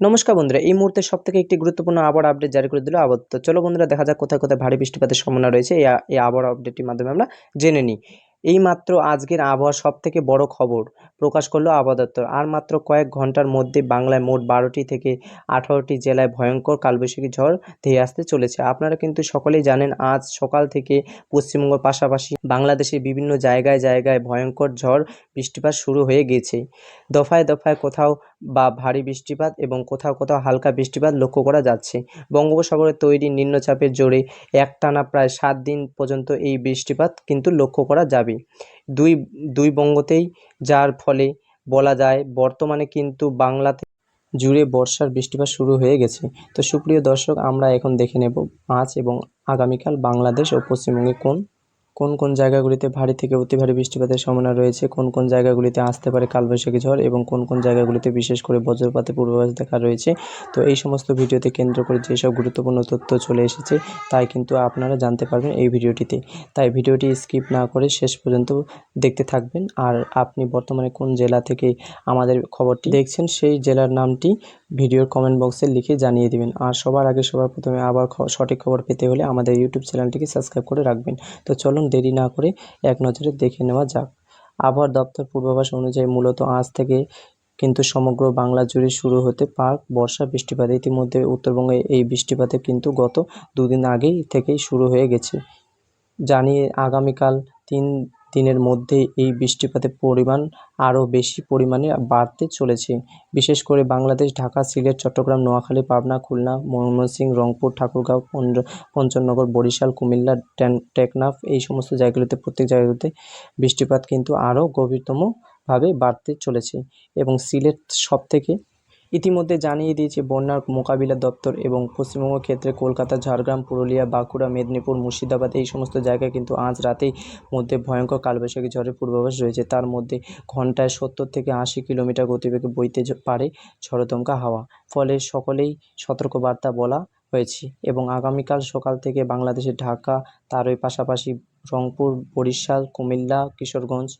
নমস্কার বন্ধুরা, এই মুহূর্তে সবথেকে একটি গুরুত্বপূর্ণ আবহাওয়া আপডেট জারি করে দিল আবহাওয়া দপ্তর। চলো বন্ধুরা, দেখা যাক কোথায় কোথায় ভারী বৃষ্টিপাতের সম্ভাবনা রয়েছে। এই আবহাওয়া আপডেটটির মাধ্যমে আমরা জেনে নিই। এই মাত্র আজকের আবহাওয়ার সবথেকে বড় খবর প্রকাশ করলো আবহাওয়া দপ্তর। আর মাত্র কয়েক ঘন্টার মধ্যে বাংলায় মোট 12টি থেকে 18টি জেলায় ভয়ঙ্কর কালবৈশাখী ঝড় ধেয়ে আসতে চলেছে। আপনারা কিন্তু সকলেই জানেন, আজ সকাল থেকে পশ্চিমবঙ্গের পাশাপাশি বাংলাদেশের বিভিন্ন জায়গায় জায়গায় ভয়ঙ্কর ঝড় বৃষ্টিপাত শুরু হয়ে গেছে। দফায় দফায় কোথাও বা ভারী বৃষ্টিপাত এবং কোথাও কোথাও হালকা বৃষ্টিপাত লক্ষ্য করা যাচ্ছে। বঙ্গোপসাগরে তৈরি নিম্নচাপের জোরে একটানা প্রায় 7 দিন পর্যন্ত এই বৃষ্টিপাত কিন্তু লক্ষ্য করা যাবে দুই দুই বঙ্গতেই, যার ফলে বলা যায় বর্তমানে কিন্তু বাংলাতে জুড়ে বর্ষার বৃষ্টিপাত শুরু হয়ে গেছে। তো সুপ্রিয় দর্শক, আমরা এখন দেখে নেব আজ এবং আগামীকাল বাংলাদেশ ও পশ্চিমবঙ্গে কোন কোন কোন জায়গাগুলিতে ভারী থেকে অতি ভারী বৃষ্টিপাতের সম্ভাবনা রয়েছে, কোন কোন জায়গাগুলিতে আসতে পারে কালবৈশাখী ঝড় এবং কোন কোন জায়গাগুলিতে বিশেষ করে বজ্রপাতের পূর্বাভাস দেখা রয়েছে। তো এই সমস্ত ভিডিওতে কেন্দ্র করে যেসব গুরুত্বপূর্ণ তথ্য চলে এসেছে তাই কিন্তু আপনারা জানতে পারবেন এই ভিডিওটিতে। তাই ভিডিওটি স্কিপ না করে শেষ পর্যন্ত দেখতে থাকবেন। আর আপনি বর্তমানে কোন জেলা থেকে আমাদের খবরটি দেখছেন সেই জেলার নামটি ভিডিওর কমেন্ট বক্সে লিখে জানিয়ে দিবেন। আর সবার আগে সবার প্রথমে আবার সঠিক খবর পেতে হলে আমাদের ইউটিউব চ্যানেলটিকে সাবস্ক্রাইব করে রাখবেন। তো চলুন দেরি না করে এক নজরে দেখে নেওয়া যাক। আবহাওয়া দপ্তর পূর্বাভাস অনুযায়ী মূলত আজ থেকে কিন্তু সমগ্র বাংলা জুড়ে শুরু হতে পারে বর্ষা বৃষ্টিপাত। ইতিমধ্যে উত্তরবঙ্গে এই বৃষ্টিপাতে কিন্তু গত দুদিন আগেই থেকেই শুরু হয়ে গেছে। জানিয়ে আগামীকাল 3 দিনের মধ্যে এই বৃষ্টিপাতের পরিমাণ আরও বেশি পরিমাণে বাড়তে চলেছে। বিশেষ করে বাংলাদেশ ঢাকা, সিলেট, চট্টগ্রাম, নোয়াখালী, পাবনা, খুলনা, ময়মনসিংহ, রংপুর, ঠাকুরগাঁও, পঞ্চগড়, বরিশাল, কুমিল্লা, টেকনাফ এই সমস্ত জায়গাগুলিতে প্রত্যেক জায়গাতে বৃষ্টিপাত কিন্তু আরও গভীরতমভাবে বাড়তে চলেছে। এবং সিলেট সবথেকে ইতিমধ্যে জানিয়ে দিয়েছে বন্যার মোকাবিলা দপ্তর। এবং পশ্চিমবঙ্গ ক্ষেত্রে কলকাতা, ঝাড়গ্রাম, পুরুলিয়া, বাঁকুড়া, মেদিনীপুর, মুর্শিদাবাদ এই সমস্ত জায়গায় কিন্তু আজ রাতেই মধ্যে ভয়ঙ্কর কালবৈশাখী ঝড়ের পূর্বাভাস রয়েছে। তার মধ্যে ঘন্টায় 70 থেকে 80 কিলোমিটার গতিবেগে বইতে পারে ঝড়োদমকা হাওয়া। ফলে সকলেই সতর্কবার্তা বলা হয়েছে। এবং আগামীকাল সকাল থেকে বাংলাদেশের ঢাকা, তারই পাশাপাশি রংপুর, বরিশাল, কুমিল্লা, কিশোরগঞ্জ,